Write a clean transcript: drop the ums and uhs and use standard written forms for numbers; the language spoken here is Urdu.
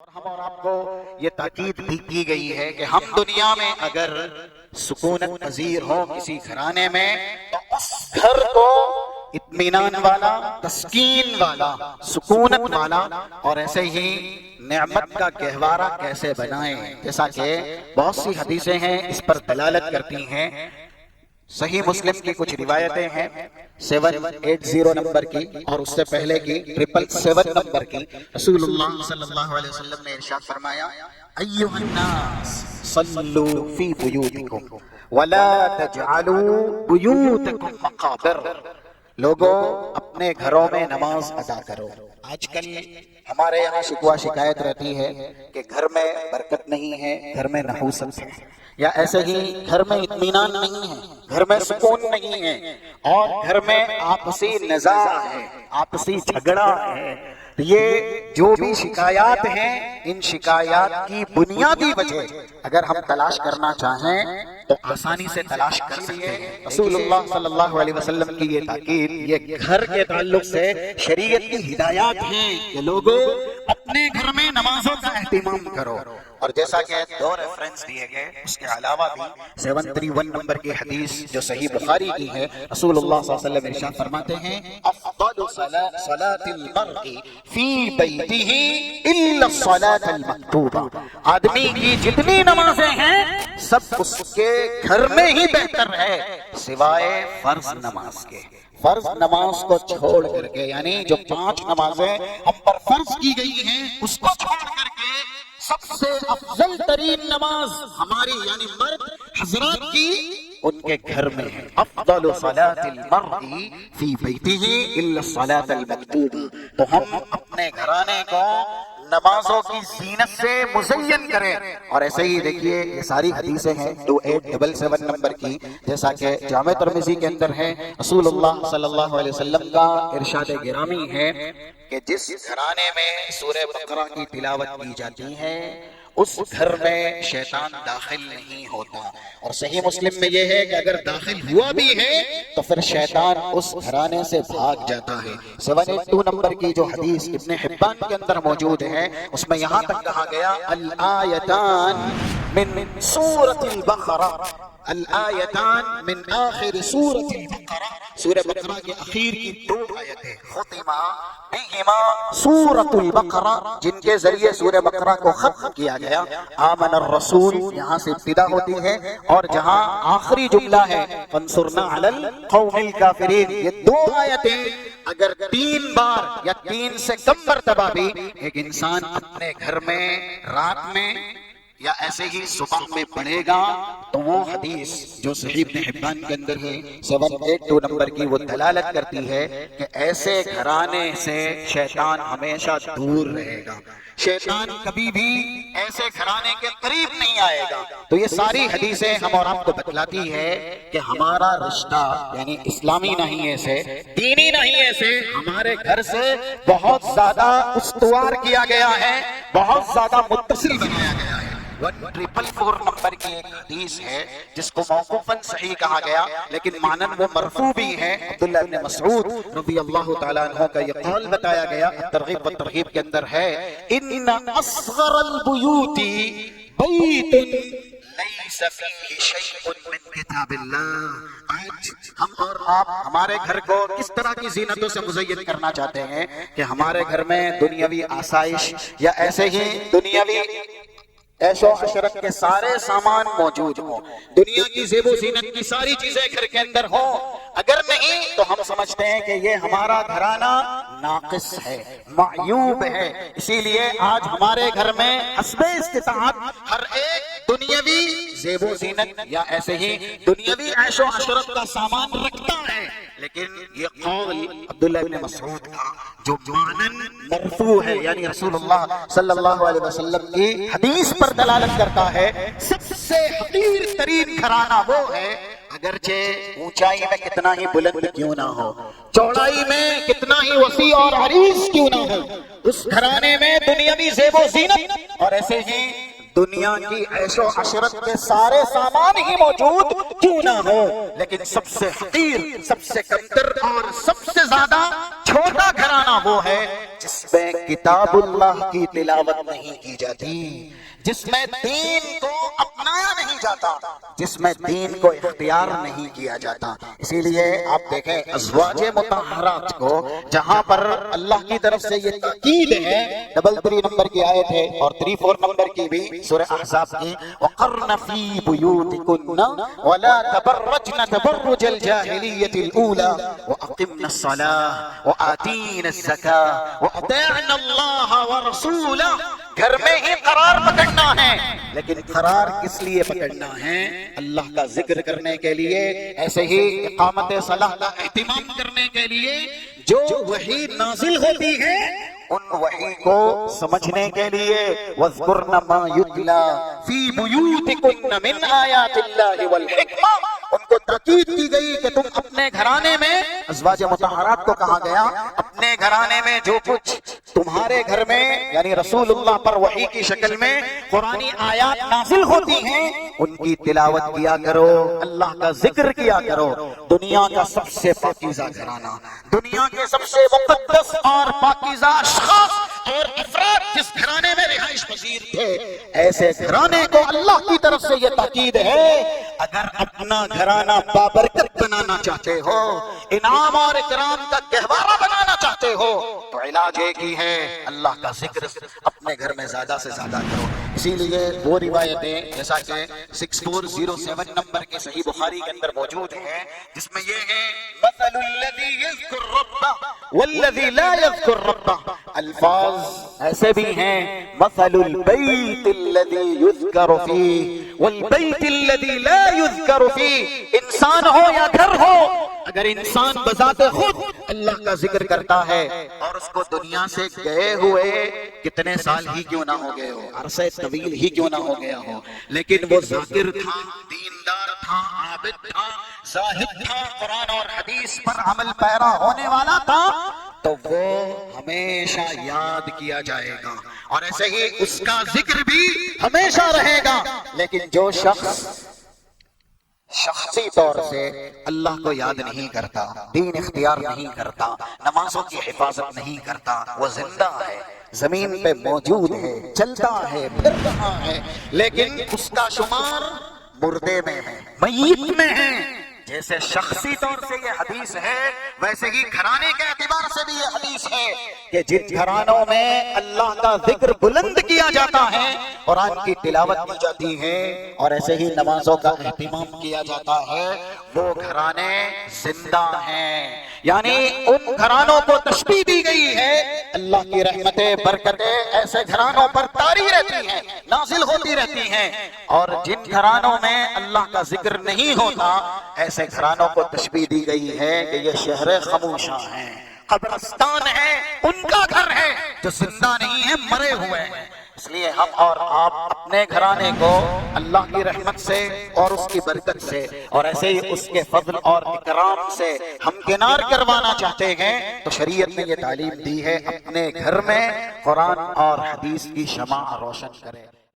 اور ہم اور آپ کو یہ تاکید بھی کی گئی ہے کہ ہم دنیا میں اگر سکونت پذیر ہوں کسی گھرانے میں تو اس گھر کو اطمینان والا، تسکین والا، سکونت والا اور ایسے ہی نعمت کا گہوارہ کیسے بنائیں، جیسا کہ بہت سی حدیثیں ہیں اس پر دلالت کرتی ہیں۔ صحیح مسلم کی کچھ روایتیں ہیں 780 نمبر کی اور اس سے پہلے کی 777 نمبر کی۔ رسول اللہ صلی اللہ علیہ وسلم نے ارشاد فرمایا ایھا الناس صلوا فی بیوتکم ولا تجعلوا بیوتکم مقابر، لوگوں اپنے گھروں میں نماز ادا کرو۔ آج کل ہمارے یہاں شکوہ شکایت رہتی ہے کہ گھر میں برکت نہیں ہے، گھر میں نحوست ہے، یا ایسے ہی گھر میں اطمینان نہیں ہے، گھر میں سکون نہیں ہے، اور گھر میں آپسی نزاع ہے، آپسی جھگڑا ہے۔ یہ جو بھی شکایات ہیں، ان شکایات کی بنیادی وجہ اگر ہم تلاش کرنا چاہیں تو آسانی سے تلاش کر سکتے ہیں۔ رسول اللہ صلی اللہ علیہ وسلم کی یہ تاکید یہ گھر کے تعلق سے شریعت کی ہدایات ہیں کہ لوگوں اپنے گھر میں نمازوں کا اہتمام کرو۔ اور جیسا کہ دو ریفرنس دیے گئے، اس کے علاوہ بھی 731 نمبر کی حدیث جو صحیح بخاری کی ہے، رسول اللہ صلی اللہ علیہ وسلم ارشاد فرماتے ہیں افضل صلاۃ المرء فی بیتہ الا الصلاۃ المکتوبہ، آدمی کی جتنی نمازیں ہیں سب اس کے گھر میں ہی بہتر ہے سوائے فرض نماز کے۔ فرض نماز کو چھوڑ کر کے، یعنی جو 5 نمازیں ہم پر فرض کی گئی ہیں اس کو چھوڑ کر کے سب سے افضل ترین نماز ہماری یعنی مرد حضرات کی ان کے گھر میں ہے۔ افضل صلاۃ المرء فی بیتہ الا الصلاۃ المکتوبہ، تو ہم اپنے گھرانے کو نمازوں کی زینت سے مزین کریں۔ اور ایسے ہی دیکھیے یہ ساری حدیثیں ہیں 2877 نمبر کی، جیسا کہ جامع ترمذی کے اندر ہے۔ رسول اللہ صلی اللہ علیہ وسلم کا ارشاد گرامی ہے کہ جس گھرانے میں سورہ بقرہ کی تلاوت کی جاتی ہے اس گھر میں شیطان داخل نہیں ہوتا، اور صحیح مسلم میں یہ ہے کہ اگر داخل ہوا بھی ہے تو پھر شیطان اس گھرانے سے بھاگ جاتا ہے۔ 782 نمبر کی جو حدیث ابن حبان کے اندر موجود ہے اس میں یہاں تک کہا گیا الآیتان من سورۃ البقرہ، الآیتان من آخر سورۃ البقرہ، سورہ بقرہ کے اخیر کی 2 آیتیں ختمہ بہما سورۃ البقرہ، جن کے ذریعے سورہ بقرہ کو ختم کیا گیا۔ آمن الرسول یہاں سے ابتدا ہوتی ہے، اور جہاں آخری جملہ ہے فانصرنا علی القوم الکافرین، یہ 2 آیتیں اگر 3 بار یا 3 سے کم مرتبہ بھی ایک انسان اپنے گھر میں رات میں یا ایسے ہی صبح میں پڑھے گا تو وہ حدیث جو صحیح ابن حبان کے اندر ہے 782 نمبر کی، وہ دلالت کرتی ہے کہ ایسے گھرانے سے شیطان ہمیشہ دور رہے گا، شیطان کبھی بھی ایسے گھرانے کے قریب نہیں آئے گا۔ تو یہ ساری حدیثیں ہم اور آپ کو بتلاتی ہے کہ ہمارا رشتہ یعنی اسلامی نہیں ایسے، دینی نہیں ایسے، ہمارے گھر سے بہت زیادہ استوار کیا گیا ہے، بہت زیادہ متصل بنایا گیا ہے۔ 1444 نمبر کی ایک حدیث ہے جس کو موقوفاً صحیح کہا گیا لیکن معنن وہ مرفوع بھی ہے۔ عبداللہ بن مسعود رضی اللہ تعالیٰ عنہ کا یہ قول بتایا گیا، ترغیب و ترغیب کے اندر ہے ان اصغر البیوت بیت لیس فیہ شیء من کتاب اللہ۔ آج ہم اور آپ ہمارے گھر کو کس طرح کی زینتوں سے مزین کرنا چاہتے ہیں کہ ہمارے گھر میں دنیاوی آسائش یا ایسے ہی دنیاوی عیش و عشرت کے سارے سامان موجود ہوں، دنیا کی زیب و زینت کی ساری چیزیں گھر کے اندر ہوں۔ اگر نہیں تو ہم سمجھتے ہیں کہ یہ ہمارا گھرانہ ناقص ہے، معیوب ہے۔ اسی لیے آج ہمارے گھر میں حسب استطاعت ہر ایک دنیاوی زیب و زینت یا ایسے ہی دنیاوی عیش و عشرت کا سامان رکھتا ہے، لیکن یہ قول عبداللہ بن مسعود کا جو معنن مرفوع ہے یعنی رسول اللہ صلی اللہ علیہ وسلم کی حدیث پر دلالت کرتا ہے، سب سے حقیر ترین گھرانہ وہ ہے اگرچہ اونچائی میں کتنا ہی بلند کیوں نہ ہو، چوڑائی میں کتنا ہی وسیع اور عریض کیوں نہ ہو، اس گھرانے میں دنیاوی زیب و زینت اور ایسے ہی دنیا کی عیش و عشرت کے سارے سامان ہی موجود کیوں نہ ہو، لیکن سب سے حقیر، سب سے کمتر اور سب سے زیادہ چھوٹا گھرانہ وہ ہے جس میں کتاب اللہ کی تلاوت نہیں کی جاتی، جس میں دین کو اپنایا نہیں جاتا، جس میں دین کو اختیار نہیں کیا جاتا۔ اسی لیے آپ دیکھیں ازواج مطہرات کو جہاں پر اللہ کی طرف سے یہ تاکید ہے، 33 نمبر کی آیت ہے اور 34 نمبر کی بھی سورہ احزاب کی، وَقَرْنَ فِي بُيُوتِكُنَّ وَلَا تَبَرَّجْنَ تَبَرُّجَ الْجَاهِلِيَّةِ الْأُولَى وَأَقِمْنَ الصَّلَاةَ وَآتِينَ الزَّكَاةَ وَأَطِعْنَ اللَّهَ وَرَسُولَهُ۔ گھر میں ہی قرار پکڑنا ہے، لیکن قرار کس لیے پکڑنا ہے؟ اللہ کا ذکر کرنے کے لیے، ایسے ہی اقامت صلاح کا اہتمام کرنے کے لیے جو وحی نازل ہوتی ہے ان وحی کو سمجھنے کے لیے، وَاذْكُرْنَ مَا يُتْلَى فِي بُيُوتِكُنَّ مِنْ آيَاتِ اللَّهِ وَالْحِكْمَةِ۔ ان کو تاکید کی گئی کہ تم اپنے گھرانے میں، ازواج مطہرات کو کہا گیا اپنے گھرانے میں جو کچھ تمہارے گھر میں یعنی رسول اللہ پر وحی کی شکل میں قرآنی آیات نازل ہوتی ہیں ان کی تلاوت کیا کرو، اللہ کا ذکر کیا کرو۔ دنیا کا سب سے پاکیزہ گھرانہ، دنیا کے سب سے مقدس اور پاکیزہ اشخاص اور افراد جس گھرانے میں رہائش پذیر تھے، ایسے گھرانے کو اللہ کی طرف سے یہ تاکید ہے، اگر اپنا گھرانہ بابرکت بنانا چاہتے ہو، انعام اور اکرام کا گہوارہ بنانا چاہتے ہو، تو علاج ایک ہی ہے، اللہ کا ذکر اپنے گھر میں زیادہ سے زیادہ کرو۔ اسی لیے وہ روایتیں جیسا کہ 6407 نمبر کے صحیح بخاری کے اندر موجود ہیں، جس میں یہ ہے مثل الذی یذکر ربہ والذی لا یذکر ربہ۔ الفاظ ایسے بھی ہیں مثل البیت الذی یذکر فیہ والبیت الذی لا یذکر فیہ۔ انسان ہو یا گھر ہو، اگر انسان بذات خود اللہ کا ذکر کرتا ہے اور اس کو دنیا سے گئے ہوئے کتنے سال ہی کیوں نہ ہو گئے ہو، عرصہ طویل ہی کیوں نہ ہو گیا ہو، لیکن وہ ذاکر تھا، دیندار تھا، عابد تھا، زاہد تھا، قرآن اور حدیث پر عمل پیرا ہونے والا تھا، تو وہ ہمیشہ یاد کیا جائے گا اور ایسے ہی اس کا ذکر بھی ہمیشہ رہے گا۔ لیکن جو شخص شخصی طور سے اللہ کو یاد نہیں کرتا، دین اختیار نہیں کرتا، نمازوں کی حفاظت نہیں کرتا، وہ زندہ ہے، زمین پہ موجود ہے، چلتا ہے، پھر رہا ہے، لیکن اس کا شمار مردے میں ہے، میت میں ہے۔ جیسے شخصی طور سے یہ حدیث ہے، ویسے ہی گھرانے کے اعتبار سے بھی یہ حدیث ہے کہ جن گھرانوں میں اللہ کا ذکر بلند کیا جاتا ہے، قرآن کی تلاوت کی جاتی ہے اور ایسے ہی نمازوں کا اہتمام کیا جاتا ہے، وہ گھرانے زندہ ہیں۔ یعنی ان گھرانوں کو تشبیہ دی گئی ہے، اللہ کی رحمتیں برکتیں ایسے گھرانوں پر طاری رہتی ہیں، نازل ہوتی رہتی ہیں، اور جن گھرانوں میں اللہ کا ذکر نہیں ہوتا، ایسے گھرانوں کو تشبیہ دی گئی ہے کہ یہ شہر خاموشاں ہیں، قبرستان ہے، ان کا گھر ہے جو زندہ نہیں ہے، مرے ہوئے ہیں۔ اس لیے ہم اور آپ اپنے گھرانے کو اللہ کی رحمت سے اور اس کی برکت سے اور ایسے ہی اس کے فضل اور اکرام سے ہمکنار کروانا چاہتے ہیں تو شریعت نے یہ تعلیم دی ہے، اپنے گھر میں قرآن اور حدیث کی شمع روشن کریں۔